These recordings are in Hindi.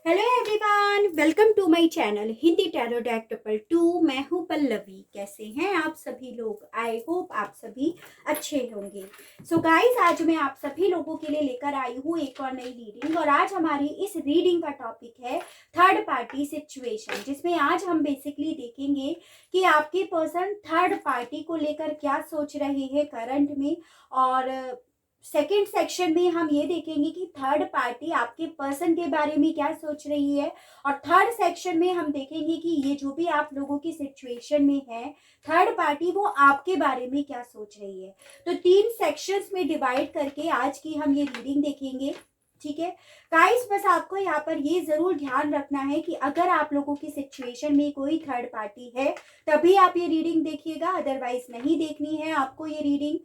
Hello everyone, welcome to my channel Hindi tarot deck triple two. मैं हूँ पल्लवी। कैसे हैं आप सभी लोग? आई होप आप सभी अच्छे होंगे। सो गाइस, आज मैं आप सभी लोगों के लिए लेकर आई हूँ एक और नई रीडिंग। और आज हमारी इस रीडिंग का टॉपिक है थर्ड पार्टी सिचुएशन, जिसमें आज हम बेसिकली देखेंगे कि आपके पर्सन थर्ड पार्टी को लेकर क्या सोच रहे हैं करंट में। और सेकेंड सेक्शन में हम ये देखेंगे कि थर्ड पार्टी आपके पर्सन के बारे में क्या सोच रही है। और थर्ड सेक्शन में हम देखेंगे कि ये जो भी आप लोगों की सिचुएशन में है, थर्ड पार्टी वो आपके बारे में क्या सोच रही है। तो 3 सेक्शंस में डिवाइड करके आज की हम ये रीडिंग देखेंगे। ठीक है गाइस, बस आपको यहाँ पर ये जरूर ध्यान रखना है कि अगर आप लोगों की सिचुएशन में कोई थर्ड पार्टी है तभी आप ये रीडिंग देखिएगा, अदरवाइज नहीं देखनी है आपको ये रीडिंग।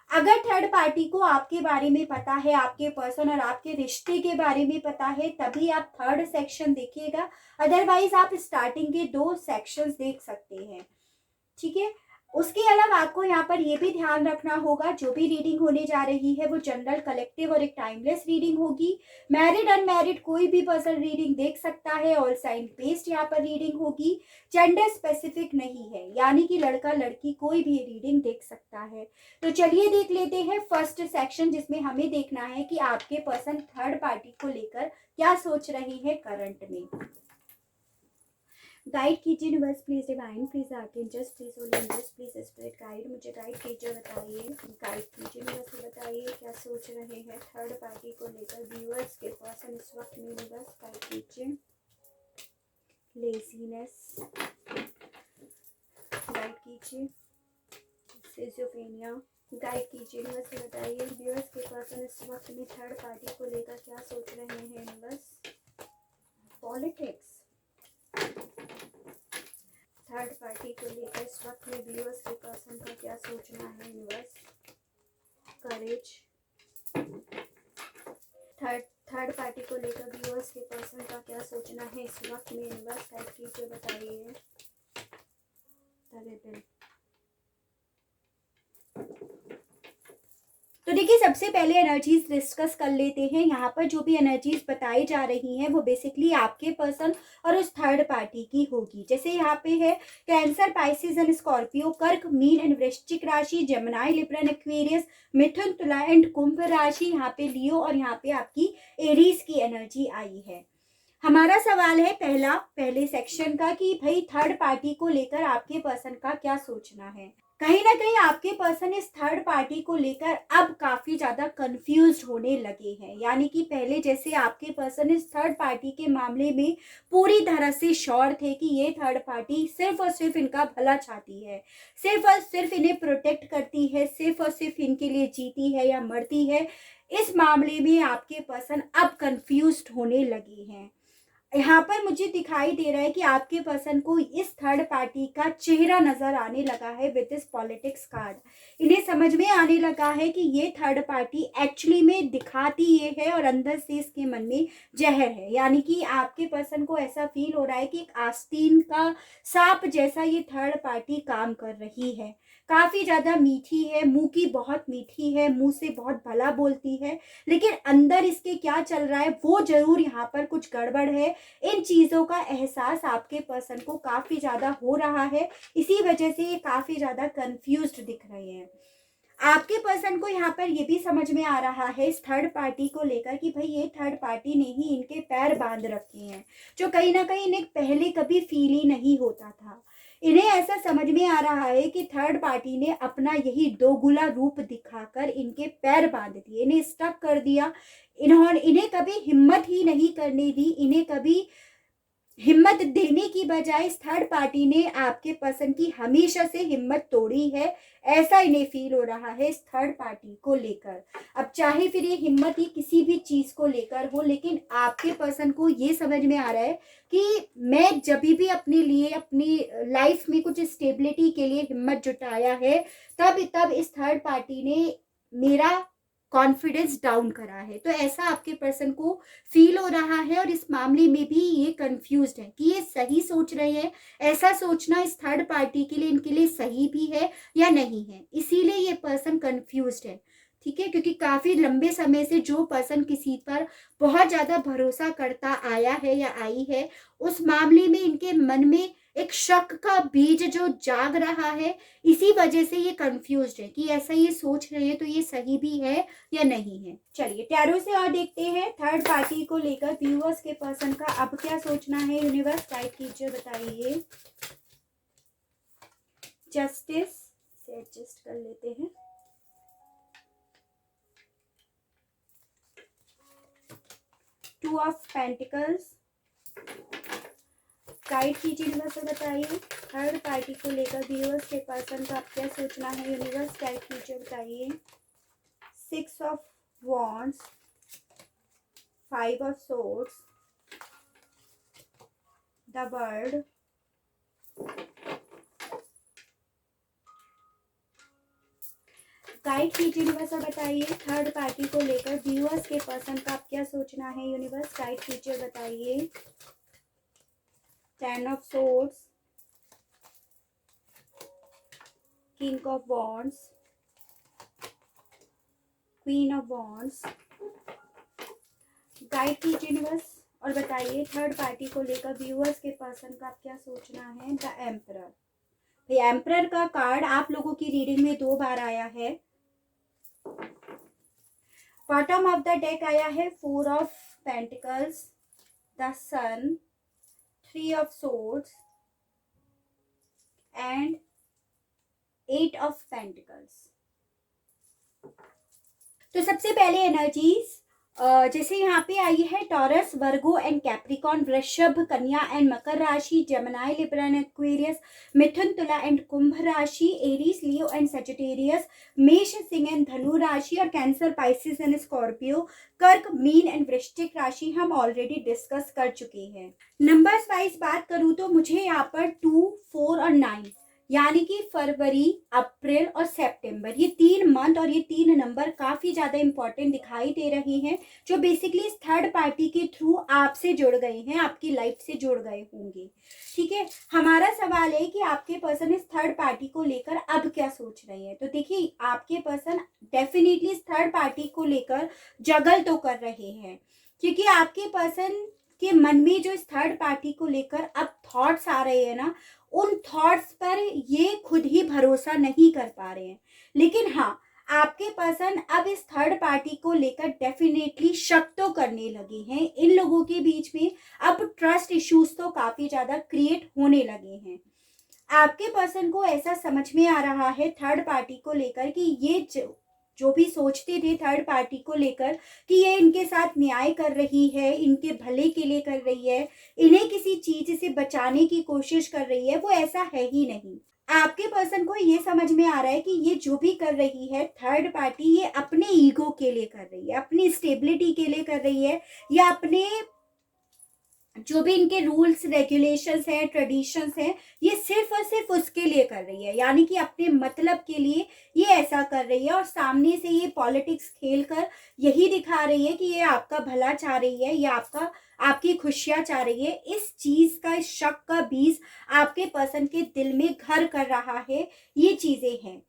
अगर थर्ड पार्टी को आपके बारे में पता है, आपके पर्सन और आपके रिश्ते के बारे में पता है, तभी आप थर्ड सेक्शन देखिएगा, अदरवाइज आप स्टार्टिंग के 2 सेक्शंस देख सकते हैं। ठीक है, उसके अलावा आपको यहाँ पर यह भी ध्यान रखना होगा, जो भी रीडिंग होने जा रही है वो जनरल, कलेक्टिव और एक टाइमलेस रीडिंग होगी। मैरिड अनमैरिड कोई भी पर्सन रीडिंग देख सकता है। ऑल साइन बेस्ड यहाँ पर रीडिंग होगी, जेंडर स्पेसिफिक नहीं है, यानी कि लड़का लड़की कोई भी रीडिंग देख सकता है। तो चलिए देख लेते हैं फर्स्ट सेक्शन, जिसमें हमें देखना है कि आपके पर्सन थर्ड पार्टी को लेकर क्या सोच रहे हैं करंट में। गाइड कीजिए universe, please divine, please archangels, please holy angels, please spirit guide, मुझे गाइड कीजिए, बताइए, गाइड कीजिए यूनिवर्स, बताइए क्या सोच रहे हैं थर्ड पार्टी को लेकर व्यूअर्स के पर्सन इस वक्त में। यूनिवर्स गाइड कीजिए। लेजीनेस गाइड कीजिए। सिजोफ्रेनिया गाइड कीजिए यूनिवर्स, बताइए व्यूअर्स के पर्सन इस वक्त में थर्ड पार्टी को लेकर क्या सोच रहे हैं यूनिवर्स। पॉलिटिक्स, थर्ड पार्टी को लेकर इस वक्त में व्यूअर्स के पर्सन का क्या सोचना है यूनिवर्स। करेज, थर्ड पार्टी को लेकर व्यूअर्स के पर्सन का क्या सोचना है इस वक्त में यूनिवर्स। गाइड कीजिए, बताइए। तो देखिए, सबसे पहले एनर्जीज डिस्कस कर लेते हैं। यहाँ पर जो भी एनर्जीज बताई जा रही हैं वो बेसिकली आपके पर्सन और उस थर्ड पार्टी की होगी। जैसे यहाँ पे है कैंसर, पाइसिस एंड स्कॉर्पियो, कर्क, मीन एंड वृश्चिक राशि, जमुनाई, लिब्रा एंड एक्वेरियस, मिथुन, तुला एंड कुंभ राशि, यहाँ पे लियो, और यहाँ पे आपकी एरीज की एनर्जी आई है। हमारा सवाल है पहले सेक्शन का कि भाई थर्ड पार्टी को लेकर आपके पर्सन का क्या सोचना है। कहीं ना कहीं आपके पर्सन इस थर्ड पार्टी को लेकर अब काफी ज्यादा कंफ्यूज्ड होने लगे हैं। यानी कि पहले जैसे आपके पर्सन इस थर्ड पार्टी के मामले में पूरी तरह से श्योर थे कि ये थर्ड पार्टी सिर्फ और सिर्फ इनका भला चाहती है, सिर्फ और सिर्फ इन्हें प्रोटेक्ट करती है, सिर्फ और सिर्फ इनके लिए जीती है या मरती है, इस मामले में आपके पर्सन अब कंफ्यूज्ड होने लगे हैं। यहाँ पर मुझे दिखाई दे रहा है कि आपके पर्सन को इस थर्ड पार्टी का चेहरा नजर आने लगा है विद दिस पॉलिटिक्स कार्ड। इन्हें समझ में आने लगा है कि ये थर्ड पार्टी एक्चुअली में दिखाती ये है और अंदर से इसके मन में जहर है। यानी कि आपके पर्सन को ऐसा फील हो रहा है कि एक आस्तीन का सांप जैसा ये थर्ड पार्टी काम कर रही है। काफी ज्यादा मीठी है, मुंह की बहुत मीठी है, मुंह से बहुत भला बोलती है, लेकिन अंदर इसके क्या चल रहा है वो जरूर यहाँ पर कुछ गड़बड़ है। इन चीजों का एहसास आपके पर्सन को काफी ज्यादा हो रहा है, इसी वजह से ये काफी ज्यादा कंफ्यूज्ड दिख रहे हैं। आपके पर्सन को यहाँ पर ये भी समझ में आ रहा है इस थर्ड पार्टी को लेकर कि भाई ये थर्ड पार्टी ने ही इनके पैर बांध रखे हैं, जो कहीं ना कहीं इन्हें पहले कभी फील ही नहीं होता था। इन्हें ऐसा समझ में आ रहा है कि थर्ड पार्टी ने अपना यही दोगुला रूप दिखाकर इनके पैर बांध दिए, इन्हें स्टक कर दिया। इन्हें कभी हिम्मत ही नहीं करने दी। इन्हें कभी हिम्मत देने की बजाय इस थर्ड पार्टी ने आपके पर्सन की हमेशा से हिम्मत तोड़ी है, ऐसा इन्हें फील हो रहा है इस थर्ड पार्टी को लेकर। अब चाहे फिर ये हिम्मत ही किसी भी चीज को लेकर हो, लेकिन आपके पर्सन को ये समझ में आ रहा है कि मैं जब भी अपने लिए अपनी लाइफ में कुछ स्टेबिलिटी के लिए हिम्मत जुटाया है, तब इस थर्ड पार्टी ने मेरा कॉन्फिडेंस डाउन करा है। तो ऐसा आपके पर्सन को फील हो रहा है और इस मामले में भी ये कंफ्यूज्ड है कि ये सही सोच रहे हैं, ऐसा सोचना इस थर्ड पार्टी के लिए इनके लिए सही भी है या नहीं है, इसीलिए ये पर्सन कंफ्यूज्ड है। ठीक है, क्योंकि काफी लंबे समय से जो पर्सन किसी पर बहुत ज्यादा भरोसा करता आया है या आई है, उस मामले में इनके मन में एक शक का बीज जो जाग रहा है, इसी वजह से ये कंफ्यूज्ड है कि ऐसा ये सोच रहे हैं तो ये सही भी है या नहीं है। चलिए टैरो से और देखते हैं थर्ड पार्टी को लेकर व्यूअर्स के पर्सन का अब क्या सोचना है। यूनिवर्स गाइड कीजिए, बताइए। जस्टिस से एडजस्ट कर लेते हैं। टू ऑफ पेंटिकल्स गाइड कीजिए यूनिवर्स, बताइए थर्ड पार्टी को लेकर व्यूअर्स के पर्सन का अब क्या सोचना है। यूनिवर्स गाइड कीजिए, बताइए। Six of wands, five of swords, the bird, guide कीजिए यूनिवर्स और बताइए थर्ड पार्टी को लेकर व्यूअर्स के पर्सन का अब क्या सोचना है। यूनिवर्स गाइड कीजिए, बताइए। Ten of swords, king of wands, queen of wands, guide कीजिए यूनिवर्स और बताइए थर्ड पार्टी को लेकर व्यूअर्स के पर्सन का अब क्या सोचना है। द एम्परर, द एम्परर का कार्ड आप लोगों की रीडिंग में 2 बार आया है। बॉटम ऑफ द डेक आया है four of pentacles, the sun, three of swords and eight of pentacles. तो सबसे पहले एनर्जीज जैसे यहाँ पे आई है टॉरस, वर्गो एंड कैप्रिकॉन, वृषभ, कन्या एंड मकर राशि, जेमिनी, लिब्रा एंड एक्वेरियस, मिथुन, तुला एंड कुंभ राशि, एरीज, लियो एंड सजिटेरियस, मेष, सिंह एंड धनु राशि और कैंसर, पाइसिस एंड स्कॉर्पियो, कर्क, मीन एंड वृश्चिक राशि हम ऑलरेडी डिस्कस कर चुके हैं। नंबर्स वाइज बात करूं तो मुझे यहाँ पर 2, 4 और 9 यानी कि फरवरी, अप्रैल और सितंबर, ये 3 मंथ और ये 3 नंबर काफी ज्यादा इंपॉर्टेंट दिखाई दे रहे हैं, जो बेसिकली इस थर्ड पार्टी के थ्रू आपसे जुड़ गए हैं, आपकी लाइफ से जुड़ गए होंगे। ठीक है, हमारा सवाल है कि आपके पर्सन इस थर्ड पार्टी को लेकर अब क्या सोच रहे हैं। तो देखिए आपके पर्सन डेफिनेटली इस थर्ड पार्टी को लेकर जगल तो कर रहे हैं, क्योंकि आपके पर्सन के मन में जो इस थर्ड पार्टी को लेकर अब थॉट्स आ रहे हैं ना, उन थॉट्स पर ये खुद ही भरोसा नहीं कर पा रहे हैं। लेकिन हाँ, आपके पर्सन अब इस थर्ड पार्टी को लेकर डेफिनेटली शक तो करने लगे हैं। इन लोगों के बीच में अब ट्रस्ट इश्यूज तो काफी ज्यादा क्रिएट होने लगे हैं। आपके पर्सन को ऐसा समझ में आ रहा है थर्ड पार्टी को लेकर कि ये जो भी सोचते थे थर्ड पार्टी को लेकर कि ये इनके साथ न्याय कर रही है, इनके भले के लिए कर रही है, इन्हें किसी चीज से बचाने की कोशिश कर रही है, वो ऐसा है ही नहीं। आपके पर्सन को ये समझ में आ रहा है कि ये जो भी कर रही है थर्ड पार्टी, ये अपने ईगो के लिए कर रही है, अपनी स्टेबिलिटी के लिए कर रही है, या अपने जो भी इनके रूल्स रेगुलेशंस हैं, ट्रेडिशंस हैं, ये सिर्फ और सिर्फ उसके लिए कर रही है, यानी कि अपने मतलब के लिए ये ऐसा कर रही है। और सामने से ये पॉलिटिक्स खेल कर यही दिखा रही है कि ये आपका भला चाह रही है, ये आपकी खुशियां चाह रही है। इस चीज का, इस शक का बीज आपके पर्सन के दिल में घर कर रहा है। ये चीजें हैं,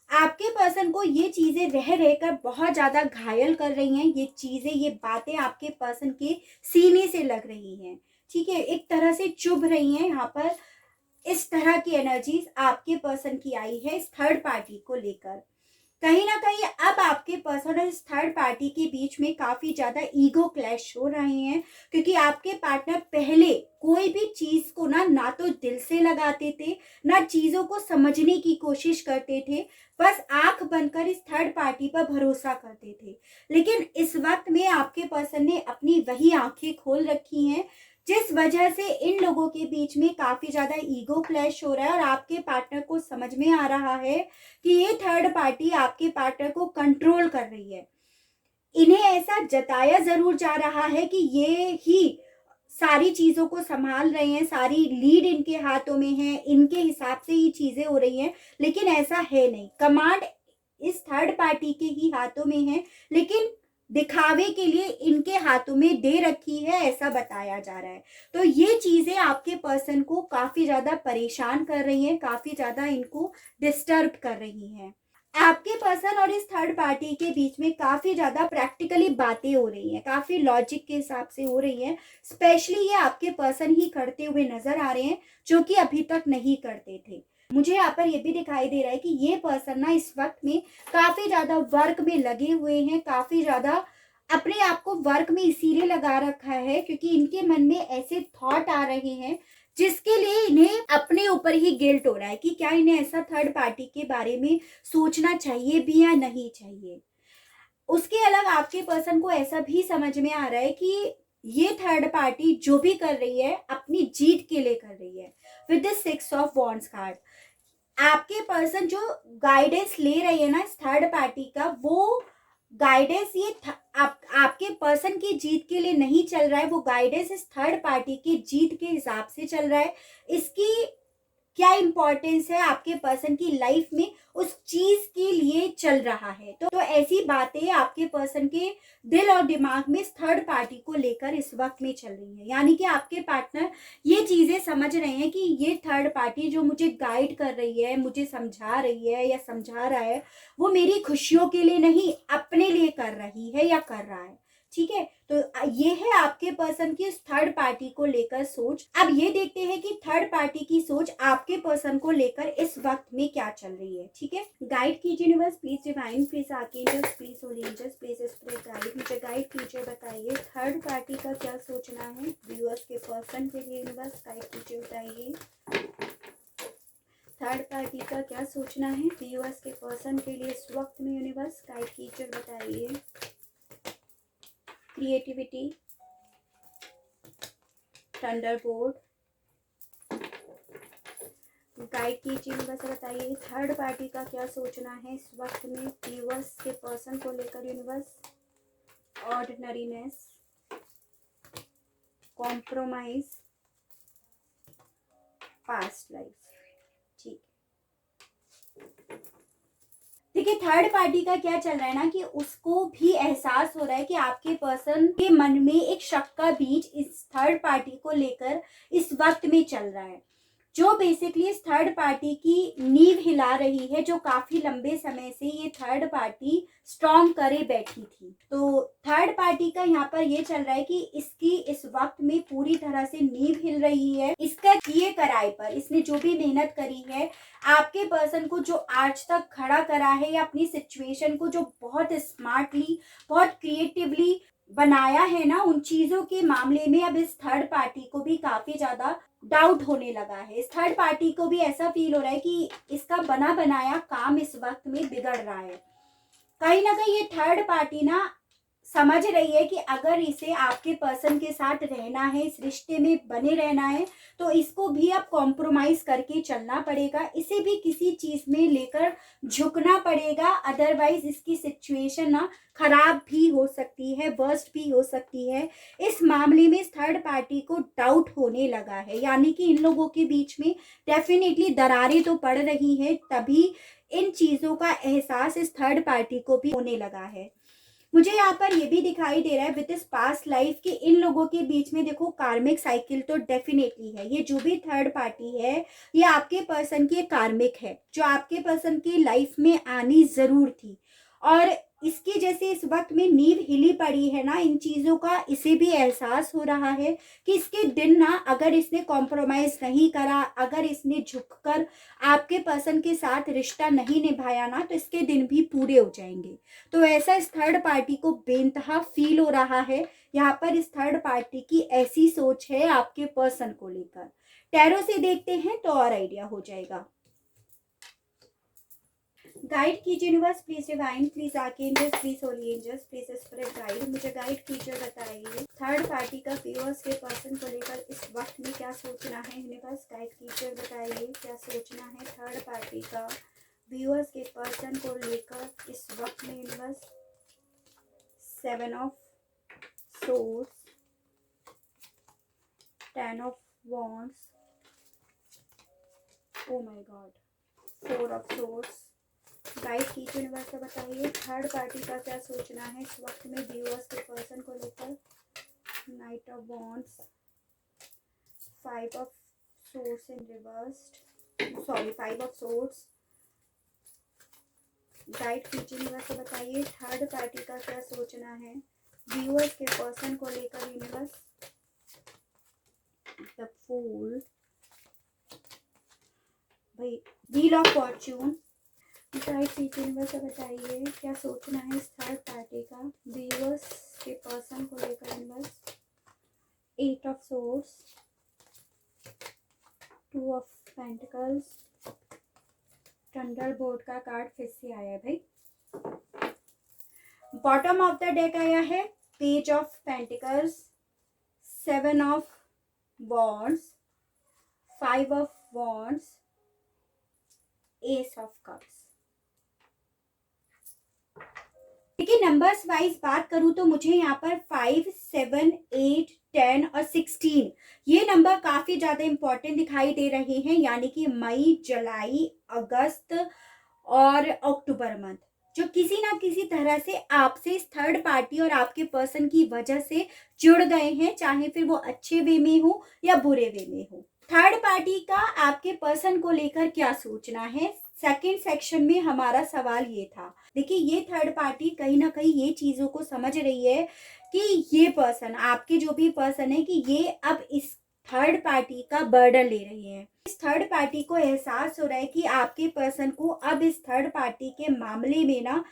आपके पर्सन को ये चीजें रह रहकर बहुत ज्यादा घायल कर रही हैं। ये चीजें, ये बातें आपके पर्सन के सीने से लग रही हैं। ठीक है, एक तरह से चुभ रही हैं। यहाँ पर इस तरह की एनर्जीज आपके पर्सन की आई है इस थर्ड पार्टी को लेकर। कहीं ना कहीं अब आपके पर्सन और इस थर्ड पार्टी के बीच में काफी ज्यादा ईगो क्लैश हो रहे हैं, क्योंकि आपके पार्टनर पहले कोई भी चीज को ना तो दिल से लगाते थे, ना चीजों को समझने की कोशिश करते थे, बस आंख बनकर इस थर्ड पार्टी पर भरोसा करते थे। लेकिन इस वक्त में आपके पर्सन ने अपनी वही आंखें खोल रखी हैं, जिस वजह से इन लोगों के बीच में काफी ज्यादा ईगो क्लैश हो रहा है। और आपके पार्टनर को समझ में आ रहा है कि ये थर्ड पार्टी आपके पार्टनर को कंट्रोल कर रही है। इन्हें ऐसा जताया जरूर जा रहा है कि ये ही सारी चीजों को संभाल रहे हैं, सारी लीड इनके हाथों में है, इनके हिसाब से ही चीजें हो रही हैं। लेकिन ऐसा है नहीं, कमांड इस थर्ड पार्टी के ही हाथों में है, लेकिन दिखावे के लिए इनके हाथों में दे रखी है, ऐसा बताया जा रहा है। तो ये चीजें आपके पर्सन को काफी ज्यादा परेशान कर रही हैं, काफी ज्यादा इनको डिस्टर्ब कर रही हैं। आपके पर्सन और इस थर्ड पार्टी के बीच में काफ़ी ज़्यादा प्रैक्टिकली बातें हो रही हैं, काफ़ी लॉजिक के हिसाब से हो रही हैं। स्पेशली ये आपके पर्सन ही करते हुए नज़र आ रहे हैं, जो कि अभी तक नहीं करते थे। मुझे यहाँ पर ये भी दिखाई दे रहा है कि ये पर्सन ना इस वक्त में काफ़ी ज़्यादा वर्क में लगे हुए हैं, काफ़ी ज़्यादा अपने आप को वर्क में इसीलिए लगा रखा है क्योंकि इनके मन में ऐसे थॉट आ रहे हैं जिसके लिए इन्हें अपने ऊपर ही गिल्ट हो रहा है कि क्या इन्हें ऐसा थर्ड पार्टी के बारे में सोचना चाहिए भी या नहीं चाहिए। उसके अलग आपके पर्सन को ऐसा भी समझ में आ रहा है कि ये थर्ड पार्टी जो भी कर रही है अपनी जीत के लिए कर रही है। With the 6 of wands card आपके पर्सन जो गाइडेंस ले रही है ना इस थर्ड पार्टी का, वो गाइडेंस आपके पर्सन की जीत के लिए नहीं चल रहा है, वो गाइडेंस इस थर्ड पार्टी की जीत के हिसाब से चल रहा है। इसकी क्या इंपॉर्टेंस है आपके पर्सन की लाइफ में उस चीज के लिए चल रहा है। तो ऐसी बातें आपके पर्सन के दिल और दिमाग में इस थर्ड पार्टी को लेकर इस वक्त में चल रही है। यानी कि आपके पार्टनर ये चीजें समझ रहे हैं कि ये थर्ड पार्टी जो मुझे गाइड कर रही है, मुझे समझा रही है या समझा रहा है, वो मेरी खुशियों के लिए नहीं अपने लिए कर रही है या कर रहा है। ठीक है, तो ये है आपके पर्सन की उस थर्ड पार्टी को लेकर सोच। अब ये देखते हैं कि थर्ड पार्टी की सोच आपके पर्सन को लेकर इस वक्त में क्या चल रही है। ठीक है, गाइड कीजिए universe, please divine, please archangels, please holy angels, please spirit guide, मुझे गाइड कीजिए, बताइए थर्ड पार्टी का क्या सोचना है व्यूअर्स के पर्सन के लिए। यूनिवर्स गाइड कीजिए, बताइए थर्ड पार्टी का क्या सोचना है व्यूअर्स के पर्सन के लिए इस वक्त में। यूनिवर्स गाइड कीजिए, बताइए क्रिएटिविटी, थंडरबोल्ट, गाइड कीजिए यूनिवर्स, बताइए थर्ड पार्टी का क्या सोचना है इस वक्त में व्यूअर्स के पर्सन को लेकर। Universe ordinariness, compromise, past life. ठीक, देखिए थर्ड पार्टी का क्या चल रहा है ना कि उसको भी एहसास हो रहा है कि आपके पर्सन के मन में एक शक का बीज इस थर्ड पार्टी को लेकर इस वक्त में चल रहा है, जो बेसिकली इस थर्ड पार्टी की नींव हिला रही है, जो काफी लंबे समय से ये थर्ड पार्टी स्ट्रॉन्ग करे बैठी थी। तो थर्ड पार्टी का यहाँ पर ये चल रहा है कि इसकी इस वक्त में पूरी तरह से नींव हिल रही है। इसका किए कराए पर इसने जो भी मेहनत करी है, आपके पर्सन को जो आज तक खड़ा करा है या अपनी सिचुएशन को जो बहुत स्मार्टली, बहुत क्रिएटिवली बनाया है ना, उन चीजों के मामले में अब इस थर्ड पार्टी को भी काफी ज्यादा डाउट होने लगा है। इस थर्ड पार्टी को भी ऐसा फील हो रहा है कि इसका बना बनाया काम इस वक्त में बिगड़ रहा है। कहीं ना कहीं ये थर्ड पार्टी ना समझ रही है कि अगर इसे आपके पर्सन के साथ रहना है, इस रिश्ते में बने रहना है, तो इसको भी अब कॉम्प्रोमाइज करके चलना पड़ेगा, इसे भी किसी चीज में लेकर झुकना पड़ेगा। अदरवाइज इसकी सिचुएशन ना खराब भी हो सकती है, वर्स्ट भी हो सकती है। इस मामले में इस थर्ड पार्टी को डाउट होने लगा है, यानी कि इन लोगों के बीच में डेफिनेटली दरारें तो पड़ रही हैं, तभी इन चीजों का एहसास इस थर्ड पार्टी को भी होने लगा है। मुझे यहाँ पर ये भी दिखाई दे रहा है विद इस पास्ट लाइफ कि इन लोगों के बीच में देखो कार्मिक साइकिल तो डेफिनेटली है। ये जो भी थर्ड पार्टी है ये आपके पर्सन की कार्मिक है, जो आपके पर्सन की लाइफ में आनी जरूर थी। और इसकी जैसे इस वक्त में नींव हिली पड़ी है ना इन चीजों का, इसे भी एहसास हो रहा है कि इसके दिन ना अगर इसने कॉम्प्रोमाइज नहीं करा, अगर इसने झुककर आपके पर्सन के साथ रिश्ता नहीं निभाया ना, तो इसके दिन भी पूरे हो जाएंगे। तो ऐसा इस थर्ड पार्टी को बेइंतहा फील हो रहा है। यहाँ पर इस थर्ड पार्टी की ऐसी सोच है आपके पर्सन को लेकर। टैरो से देखते हैं तो और आइडिया हो जाएगा। गाइड कीजिए universe, please divine, please archangels, please holy angels, please spirit guide, मुझे गाइड कीजिए, बताइए थर्ड पार्टी का व्यूअर्स के पर्सन को लेकर इस वक्त में क्या सोचना है। यूनिवर्स गाइड कीजिए, बताइए क्या सोचना है थर्ड पार्टी का व्यूअर्स के पर्सन को लेकर इस वक्त में। Universe 7 of swords, 10 of wands, oh my God, 4 of swords. Guide कीजिए यूनिवर्स, बताइए थर्ड पार्टी का क्या सोचना है इस वक्त में व्यूअर्स के पर्सन को लेकर। 9 of wands, 5 of swords in reversed, sorry 5 of swords, guide कीजिए से बताइए थर्ड पार्टी का क्या सोचना है व्यूअर्स के पर्सन को लेकर यूनिवर्स। द फूल, भाई व्हील ऑफ फॉर्च्यून। गाइड कीजिए यूनिवर्स से बताइए क्या सोचना है इस थर्ड पार्टी का व्यूअर्स के पर्सन को लेकर universe. Eight of swords, two of pentacles, thunderbolt का कार्ड फिर से आया है भाई। बॉटम ऑफ द डेक आया है page of pentacles, seven of wands, five of wands, S of cups. देखिए नंबर्स वाइज बात करूं तो मुझे यहाँ पर 5, 7, 8, 10 और 16 ये नंबर काफी ज्यादा इंपॉर्टेंट दिखाई दे रहे हैं, यानी कि मई, जुलाई, अगस्त और अक्टूबर मंथ जो किसी ना किसी तरह से आपसे इस थर्ड पार्टी और आपके पर्सन की वजह से जुड़ गए हैं, चाहे फिर वो अच्छे वे में हो या बुरे वे में हो। थर्ड पार्टी का आपके पर्सन को लेकर क्या सोचना है, सेकंड सेक्शन में हमारा सवाल ये था। देखिए ये थर्ड पार्टी कहीं ना कहीं ये चीजों को समझ रही है कि ये पर्सन, आपके जो भी पर्सन है, कि ये अब इस थर्ड पार्टी का बर्डन ले रही है। इस थर्ड पार्टी को एहसास हो रहा है कि आपके पर्सन को अब इस थर्ड पार्टी के मामले में ना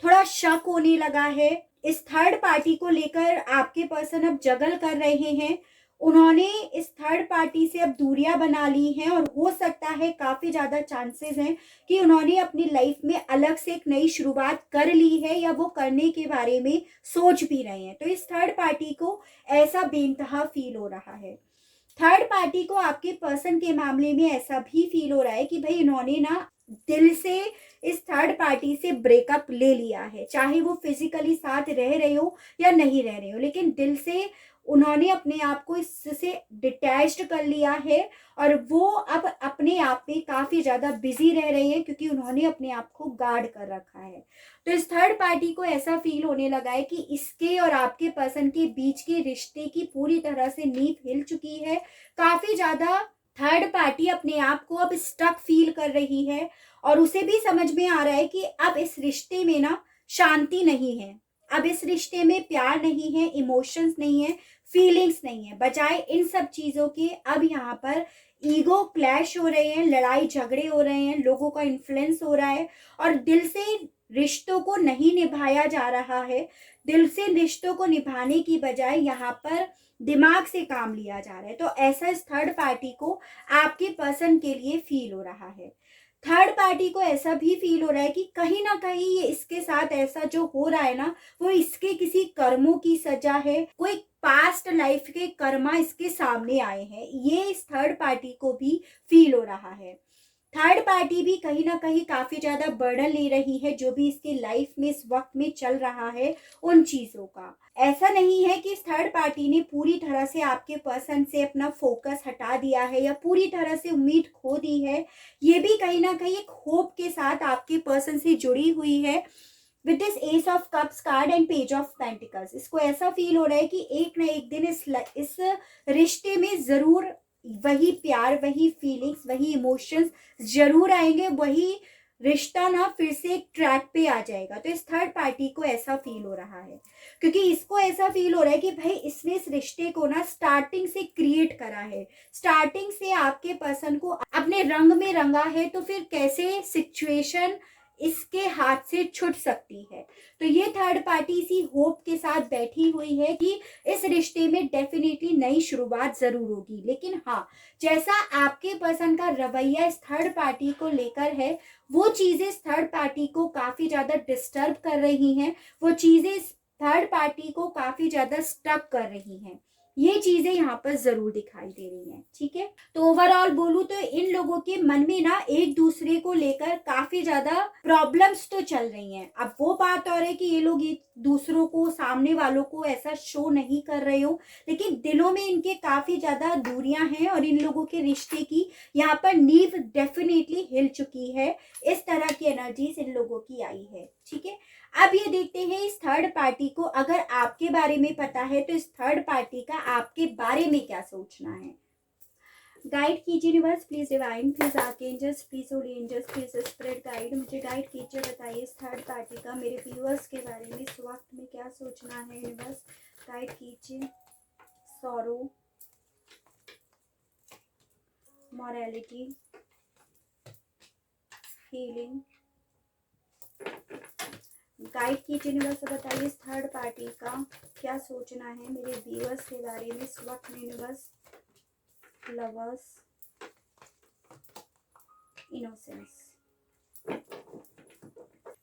थोड़ा शक होने लगा है। इस थर्ड पार्टी को लेकर आपके पर्सन अब जगल कर रहे हैं। उन्होंने इस थर्ड पार्टी से अब दूरियां बना ली हैं और हो सकता है काफी ज्यादा चांसेस हैं कि उन्होंने अपनी लाइफ में अलग से एक नई शुरुआत कर ली है या वो करने के बारे में सोच भी रहे हैं। तो इस थर्ड पार्टी को ऐसा बेइंतहा फील हो रहा है। थर्ड पार्टी को आपके पर्सन के मामले में ऐसा भी फील हो रहा है कि भाई इन्होंने ना दिल से इस थर्ड पार्टी से ब्रेकअप ले लिया है, चाहे वो फिजिकली साथ रह रहे हो या नहीं रह रहे हो, लेकिन दिल से उन्होंने अपने आप को इससे डिटैच्ड कर लिया है और वो अब अपने आप में काफी ज्यादा बिजी रह रहे हैं क्योंकि उन्होंने अपने आप को गार्ड कर रखा है। तो इस थर्ड पार्टी को ऐसा फील होने लगा है कि इसके और आपके पर्सन के बीच के रिश्ते की पूरी तरह से नींव हिल चुकी है। काफी ज्यादा थर्ड पार्टी अपने आप को अब स्टक फील कर रही है और उसे भी समझ में आ रहा है कि अब इस रिश्ते में ना शांति नहीं है, अब इस रिश्ते में प्यार नहीं है, इमोशंस नहीं है, फीलिंग्स नहीं है। बजाय इन सब चीजों के अब यहाँ पर ईगो क्लैश हो रहे हैं, लड़ाई झगड़े हो रहे हैं, लोगों का इन्फ्लुएंस हो रहा है और दिल से रिश्तों को नहीं निभाया जा रहा है। दिल से रिश्तों को निभाने की बजाय यहाँ पर दिमाग से काम लिया जा रहा है। तो ऐसा इस थर्ड पार्टी को आपके पर्सन के लिए फील हो रहा है। थर्ड पार्टी को ऐसा भी फील हो रहा है कि कहीं ना कहीं ये इसके साथ ऐसा जो हो रहा है ना वो इसके किसी कर्मों की सजा है, कोई पास्ट लाइफ के कर्मा इसके सामने आए हैं, ये इस थर्ड पार्टी को भी फील हो रहा है। थर्ड पार्टी भी कहीं ना कहीं काफी ज्यादा बर्डन ले रही है जो भी इसके लाइफ में इस वक्त में चल रहा है उन चीजों का। ऐसा नहीं है कि इस थर्ड पार्टी ने पूरी तरह से आपके पर्सन से अपना फोकस हटा दिया है या पूरी तरह से उम्मीद खो दी है। ये भी कहीं ना कहीं एक होप के साथ आपके पर्सन से जुड़ी हुई है। With this S of cups card and page of pentacles, इसको ऐसा फील हो रहा है कि एक ना एक दिन इस रिश्ते में जरूर वही प्यार, वही फीलिंग्स, वही इमोशंस जरूर आएंगे, वही रिश्ता ना फिर से एक ट्रैक पे आ जाएगा। तो इस थर्ड पार्टी को ऐसा फील हो रहा है क्योंकि इसको ऐसा फील हो रहा है कि भाई इसने इस रिश्ते को ना स्टार्टिंग से क्रिएट करा है, स्टार्टिंग से आपके पर्सन को अपने रंग में रंगा है, तो फिर कैसे सिचुएशन इसके हाथ से छूट सकती है। तो ये थर्ड पार्टी इसी होप के साथ बैठी हुई है कि इस रिश्ते में डेफिनेटली नई शुरुआत जरूर होगी। लेकिन हाँ, जैसा आपके पर्सन का रवैया इस थर्ड पार्टी को लेकर है वो चीजें इस थर्ड पार्टी को काफी ज्यादा डिस्टर्ब कर रही हैं, वो चीजें इस थर्ड पार्टी को काफी ज्यादा स्टक कर रही हैं। ये चीजें यहाँ पर जरूर दिखाई दे रही हैं। ठीक है, तो ओवरऑल बोलूं तो इन लोगों के मन में ना एक दूसरे को लेकर काफी ज्यादा प्रॉब्लम्स तो चल रही हैं। अब वो बात और है कि ये लोग एक दूसरों को, सामने वालों को ऐसा शो नहीं कर रहे हो, लेकिन दिलों में इनके काफी ज्यादा दूरियां हैं और इन लोगों के रिश्ते की यहाँ पर नींव डेफिनेटली हिल चुकी है। इस तरह की एनर्जीज इन लोगों की आई है। ठीक है, अब ये देखते हैं इस थर्ड पार्टी को, अगर आपके बारे में पता है तो इस थर्ड पार्टी का आपके बारे में क्या सोचना है। गाइड कीजिए universe, please divine, please archangels, please holy angels, please spirit guide, मुझे गाइड कीजिए। बताइए इस थर्ड पार्टी का मेरे व्यूअर्स के बारे में इस वक्त में क्या सोचना है यूनिवर्स, गाइड कीजिए। सॉरो, मॉरलिटी, हीलिंग, गाइड कीजिए यूनिवर्स। बताइए इस थर्ड पार्टी का क्या सोचना है मेरे व्यूअर्स के बारे में इस वक्त में यूनिवर्स। Lovers, innocence.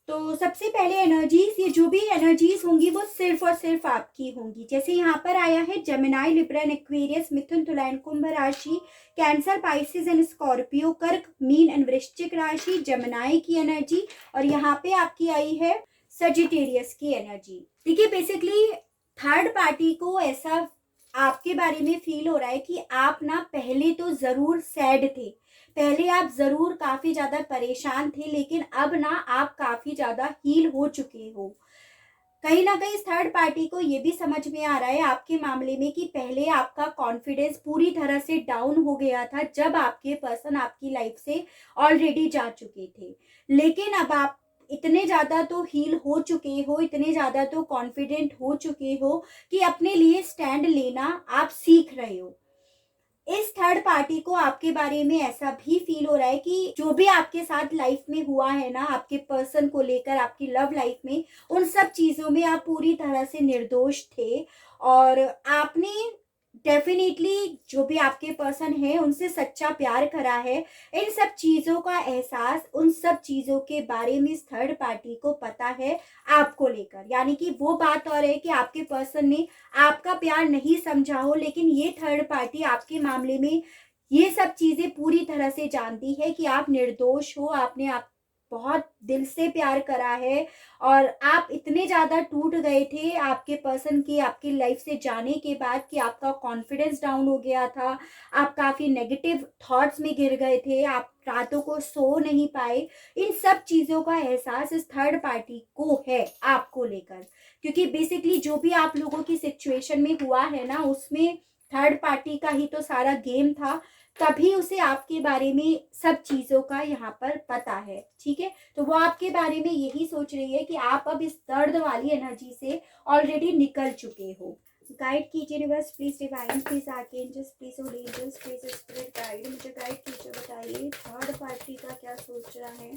तो सबसे पहले एनर्जीज, ये जो भी एनर्जीज होंगी वो सिर्फ और सिर्फ आपकी होंगी। जैसे यहाँ पर आया है जेमिनाई, लिब्रा एंड एक्वेरियस, मिथुन, तुला एंड कुंभ राशि, कैंसर, पाइसेस एंड स्कॉर्पियो, कर्क, मीन एंड वृश्चिक राशि, जेमिनाई की एनर्जी, और यहाँ पे आपकी आई है सजिटेरियस की एनर्जी। देखिए बेसिकली थर्ड पार्टी को ऐसा आपके बारे में फील हो रहा है कि आप ना पहले तो जरूर सैड थे, पहले आप जरूर काफी ज्यादा परेशान थे, लेकिन अब ना आप काफी ज्यादा हील हो चुके हो। कहीं ना कहीं थर्ड पार्टी को ये भी समझ में आ रहा है आपके मामले में कि पहले आपका कॉन्फिडेंस पूरी तरह से डाउन हो गया था जब आपके पर्सन आपकी लाइफ से ऑलरेडी जा चुके थे, लेकिन अब आप इतने ज्यादा तो हील हो चुके हो, इतने ज्यादा तो कॉन्फिडेंट हो चुके हो कि अपने लिए स्टैंड लेना आप सीख रहे हो। इस थर्ड पार्टी को आपके बारे में ऐसा भी फील हो रहा है कि जो भी आपके साथ लाइफ में हुआ है ना, आपके पर्सन को लेकर, आपकी लव लाइफ में, उन सब चीजों में आप पूरी तरह से निर्दोष थे, और आपने डेफिनेटली जो भी आपके पर्सन है उनसे सच्चा प्यार करा है। इन सब चीजों का एहसास, उन सब चीजों के बारे में इस थर्ड पार्टी को पता है आपको लेकर। यानी कि वो बात और है कि आपके पर्सन ने आपका प्यार नहीं समझा हो, लेकिन ये थर्ड पार्टी आपके मामले में ये सब चीजें पूरी तरह से जानती है कि आप निर्दोष हो, आपने आप बहुत दिल से प्यार करा है, और आप इतने ज्यादा टूट गए थे आपके पर्सन की आपकी लाइफ से जाने के बाद कि आपका कॉन्फिडेंस डाउन हो गया था, आप काफी नेगेटिव थॉट्स में गिर गए थे, आप रातों को सो नहीं पाए। इन सब चीजों का एहसास इस थर्ड पार्टी को है आपको लेकर, क्योंकि बेसिकली जो भी आप लोगों की सिचुएशन में हुआ है ना, उसमें थर्ड पार्टी का ही तो सारा गेम था, तभी उसे आपके बारे में सब चीजों का यहाँ पर पता है। ठीक है, तो वो आपके बारे में यही सोच रही है कि आप अब इस दर्द वाली एनर्जी से ऑलरेडी निकल चुके हो। गाइड कीजिए universe, please divine, please archangels, please holy angels, please spirit guide, मुझे गाइड कीजिए। बताइए थर्ड पार्टी का क्या सोच रहा है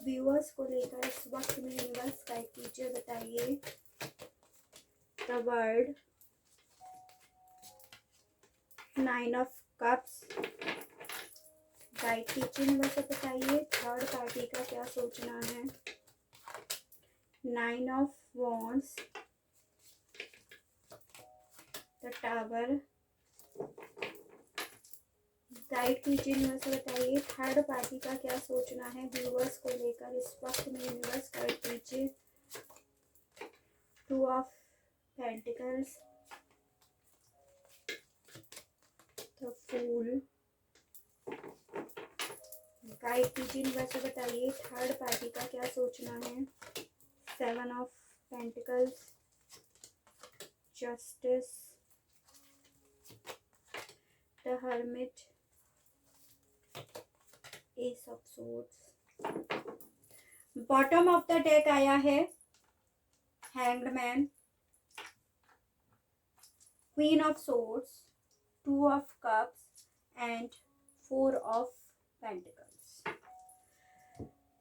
व्यूअर्स को लेकर इस वक्त में यूनिवर्स, गाइड कीजिए। बताइए the world, nine of cups, guide कीजिए यूनिवर्स। बताइए थर्ड पार्टी का क्या सोचना है। Nine of wands, the tower, guide कीजिए यूनिवर्स। बताइए थर्ड पार्टी का क्या सोचना है व्यूअर्स को लेकर इस वक्त में यूनिवर्स, गाइड कीजिए। Two of pentacles, the fool, guide कीजिए यूनिवर्स। बताइए थर्ड पार्टी का क्या सोचना है। Seven of pentacles, justice, the hermit, ace of swords. Bottom of the deck आया है hanged man, queen of swords, two of cups and four of pentacles.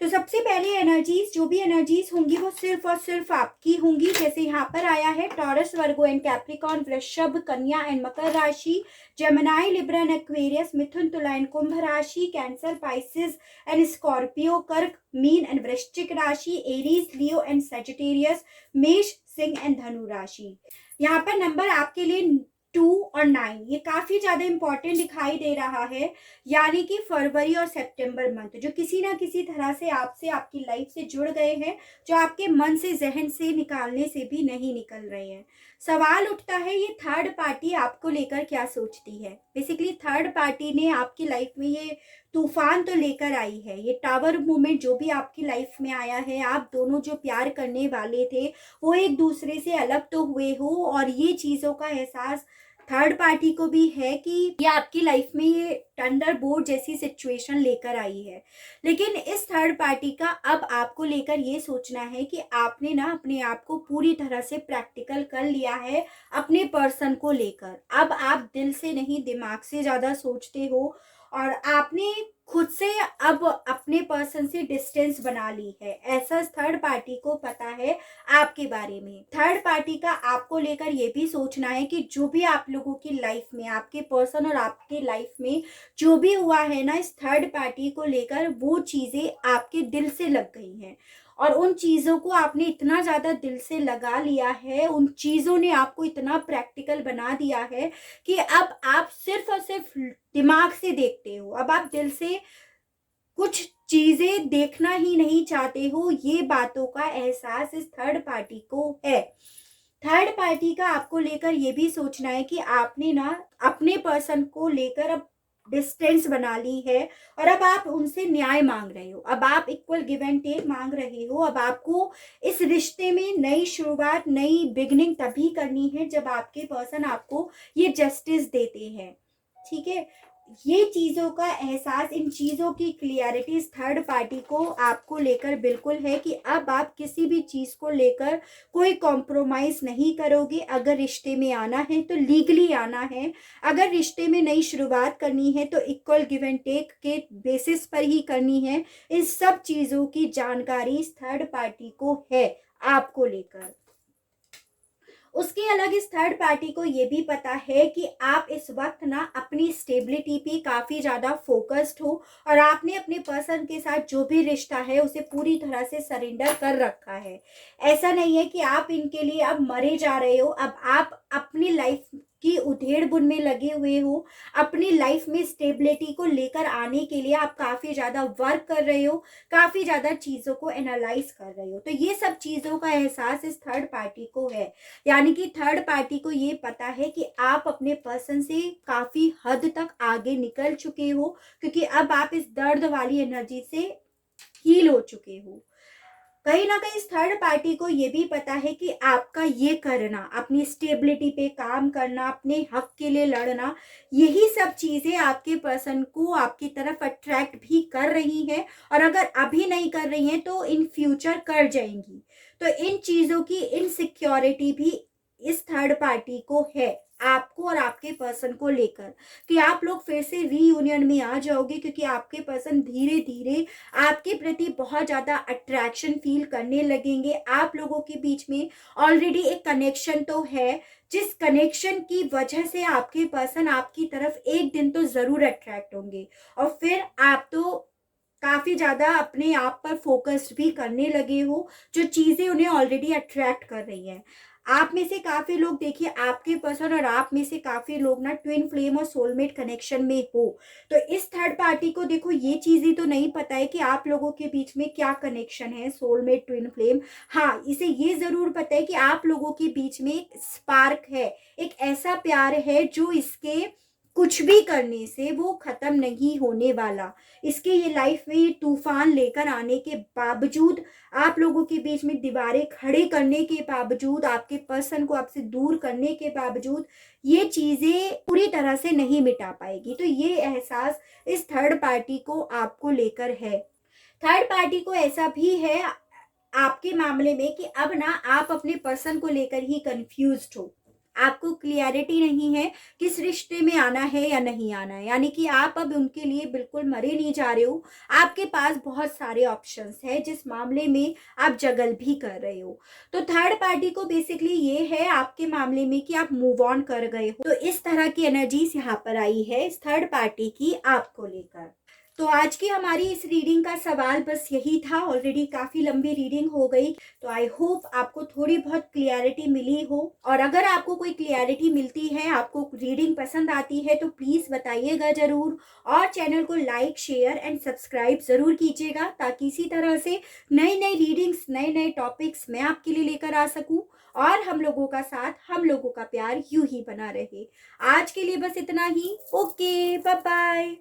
तो सबसे पहले एनर्जीज, जो भी एनर्जीज होंगी वो सिर्फ और सिर्फ आपकी होंगी। जैसे यहाँ पर आया है टॉरस, वर्गो एंड कैप्रिकॉन, वृषभ, कन्या एंड मकर राशि, जेमिनाई, लिब्रा एंड एक्वेरियस, मिथुन, तुला एंड कुंभ राशि, कैंसर, पाइसेस एंड स्कॉर्पियो, कर्क, मीन एंड वृश्चिक राशि, एरीज, लियो एंड सेजिटेरियस, मेष, सिंह एंड धनु राशि। यहाँ पर नंबर आपके लिए 2 और 9 ये काफी ज्यादा इंपॉर्टेंट दिखाई दे रहा है। यानी कि फरवरी और सितंबर मंथ जो किसी ना किसी तरह से आपसे, आपकी लाइफ से जुड़ गए हैं, जो आपके मन से, जहन से निकालने से भी नहीं निकल रहे हैं। सवाल उठता है ये थर्ड पार्टी आपको लेकर क्या सोचती है। बेसिकली थर्ड पार्टी ने आपकी लाइफ में ये तूफान तो लेकर आई है, ये टावर मोमेंट जो भी आपकी लाइफ में आया है, आप दोनों जो प्यार करने वाले थे वो एक दूसरे से अलग तो हुए हो, और ये चीजों का एहसास थर्ड पार्टी को भी है कि ये आपकी लाइफ में ये थंडरबोल्ट जैसी सिचुएशन लेकर आई है, लेकिन इस थर्ड पार्टी का अब आपको लेकर ये सोचना है कि आपने ना अपने आप को पूरी तरह से प्रैक्टिकल कर लिया है अपने पर्सन को लेकर। अब आप दिल से नहीं दिमाग से ज़्यादा सोचते हो और आपने खुद से अब अपने पर्सन से डिस्टेंस बना ली है, ऐसा थर्ड पार्टी को पता है आपके बारे में। थर्ड पार्टी का आपको लेकर ये भी सोचना है कि जो भी आप लोगों की लाइफ में, आपके पर्सन और आपके लाइफ में जो भी हुआ है ना, इस थर्ड पार्टी को लेकर वो चीज़ें आपके दिल से लग गई हैं और उन चीज़ों को आपने इतना ज़्यादा दिल से लगा लिया है, उन चीज़ों ने आपको इतना प्रैक्टिकल बना दिया है कि अब आप सिर्फ और सिर्फ दिमाग से देखते हो। अब आप दिल से कुछ चीजें देखना ही नहीं चाहते हो। ये बातों का एहसास इस थर्ड पार्टी को है। थर्ड पार्टी का आपको लेकर ये भी सोचना है कि आपने ना अपने पर्सन को लेकर अब डिस्टेंस बना ली है और अब आप उनसे न्याय मांग रहे हो। अब आप इक्वल गिव एंड टेक मांग रहे हो। अब आपको इस रिश्ते में नई शुरुआत, नई बिगनिंग तभी करनी है जब आपके पर्सन आपको ये जस्टिस देते हैं। ठीक है, ये चीज़ों का एहसास, इन चीज़ों की क्लियरिटी थर्ड पार्टी को आपको लेकर बिल्कुल है कि अब आप किसी भी चीज़ को लेकर कोई कॉम्प्रोमाइज़ नहीं करोगे। अगर रिश्ते में आना है तो लीगली आना है, अगर रिश्ते में नई शुरुआत करनी है तो इक्वल गिव एंड टेक के बेसिस पर ही करनी है। इन सब चीज़ों की जानकारी इस थर्ड पार्टी को है आपको लेकर। उसके अलग इस थर्ड पार्टी को ये भी पता है कि आप इस वक्त ना अपनी स्टेबिलिटी पे काफ़ी ज़्यादा फोकस्ड हो और आपने अपने पर्सन के साथ जो भी रिश्ता है उसे पूरी तरह से सरेंडर कर रखा है। ऐसा नहीं है कि आप इनके लिए अब मरे जा रहे हो। अब आप अपनी लाइफ की उधेड़ बुन में लगे हुए हो। अपनी लाइफ में स्टेबिलिटी को लेकर आने के लिए आप काफ़ी ज़्यादा वर्क कर रहे हो, काफ़ी ज़्यादा चीज़ों को एनालाइज कर रहे हो। तो ये सब चीज़ों का एहसास इस थर्ड पार्टी को है। यानी कि थर्ड पार्टी को ये पता है कि आप अपने पर्सन से काफी हद तक आगे निकल चुके हो, क्योंकि अब आप इस दर्द वाली एनर्जी से हील हो चुके हो। कहीं ना कहीं इस थर्ड पार्टी को ये भी पता है कि आपका ये करना, अपनी स्टेबिलिटी पे काम करना, अपने हक के लिए लड़ना, यही सब चीजें आपके पर्सन को आपकी तरफ अट्रैक्ट भी कर रही हैं और अगर अभी नहीं कर रही हैं तो इन फ्यूचर कर जाएंगी। तो इन चीजों की इनसिक्योरिटी भी इस थर्ड पार्टी को है आपको और आपके पर्सन को लेकर कि आप लोग फिर से रीयूनियन में आ जाओगे, क्योंकि आपके पर्सन धीरे धीरे आपके प्रति बहुत ज़्यादा अट्रैक्शन फील करने लगेंगे। आप लोगों के बीच में ऑलरेडी एक कनेक्शन तो है, जिस कनेक्शन की वजह से आपके पर्सन आपकी तरफ एक दिन तो ज़रूर अट्रैक्ट होंगे और फिर आप तो काफ़ी ज़्यादा अपने आप पर फोकस्ड भी करने लगे हो, जो चीज़ें उन्हें ऑलरेडी अट्रैक्ट कर रही हैं। आप में से काफ़ी लोग, देखिए आपके पर्सन और आप में से काफ़ी लोग ना ट्विन फ्लेम और सोलमेट कनेक्शन में हो। तो इस थर्ड पार्टी को देखो ये चीज़ें तो नहीं पता है कि आप लोगों के बीच में क्या कनेक्शन है, सोलमेट, ट्विन फ्लेम। हाँ, इसे ये ज़रूर पता है कि आप लोगों के बीच में एक स्पार्क है, एक ऐसा प्यार है जो इसके कुछ भी करने से वो खत्म नहीं होने वाला। इसके ये लाइफ में ये तूफान लेकर आने के बावजूद, आप लोगों के बीच में दीवारें खड़े करने के बावजूद, आपके पर्सन को आपसे दूर करने के बावजूद, ये चीजें पूरी तरह से नहीं मिटा पाएगी। तो ये एहसास इस थर्ड पार्टी को आपको लेकर है। थर्ड पार्टी को ऐसा भी है आपके मामले में कि अब ना आप अपने पर्सन को लेकर ही कंफ्यूज्ड हो। आपको क्लियरिटी नहीं है किस रिश्ते में आना है या नहीं आना है। यानी कि आप अब उनके लिए बिल्कुल मरे नहीं जा रहे हो। आपके पास बहुत सारे ऑप्शंस हैं जिस मामले में आप जगल भी कर रहे हो। तो थर्ड पार्टी को बेसिकली ये है आपके मामले में कि आप मूव ऑन कर गए हो। तो इस तरह की एनर्जीज यहाँ पर आई है इस थर्ड पार्टी की आपको लेकर। तो आज की हमारी इस रीडिंग का सवाल बस यही था। ऑलरेडी काफ़ी लंबी रीडिंग हो गई, तो आई होप आपको थोड़ी बहुत क्लियरिटी मिली हो। और अगर आपको कोई क्लियरिटी मिलती है, आपको रीडिंग पसंद आती है, तो प्लीज़ बताइएगा ज़रूर। और चैनल को लाइक, शेयर एंड सब्सक्राइब ज़रूर कीजिएगा, ताकि इसी तरह से नई नई रीडिंग्स, नए नए टॉपिक्स मैं आपके लिए लेकर आ सकूँ और हम लोगों का साथ, हम लोगों का प्यार यूं ही बना रहे। आज के लिए बस इतना ही। Okay, bye bye.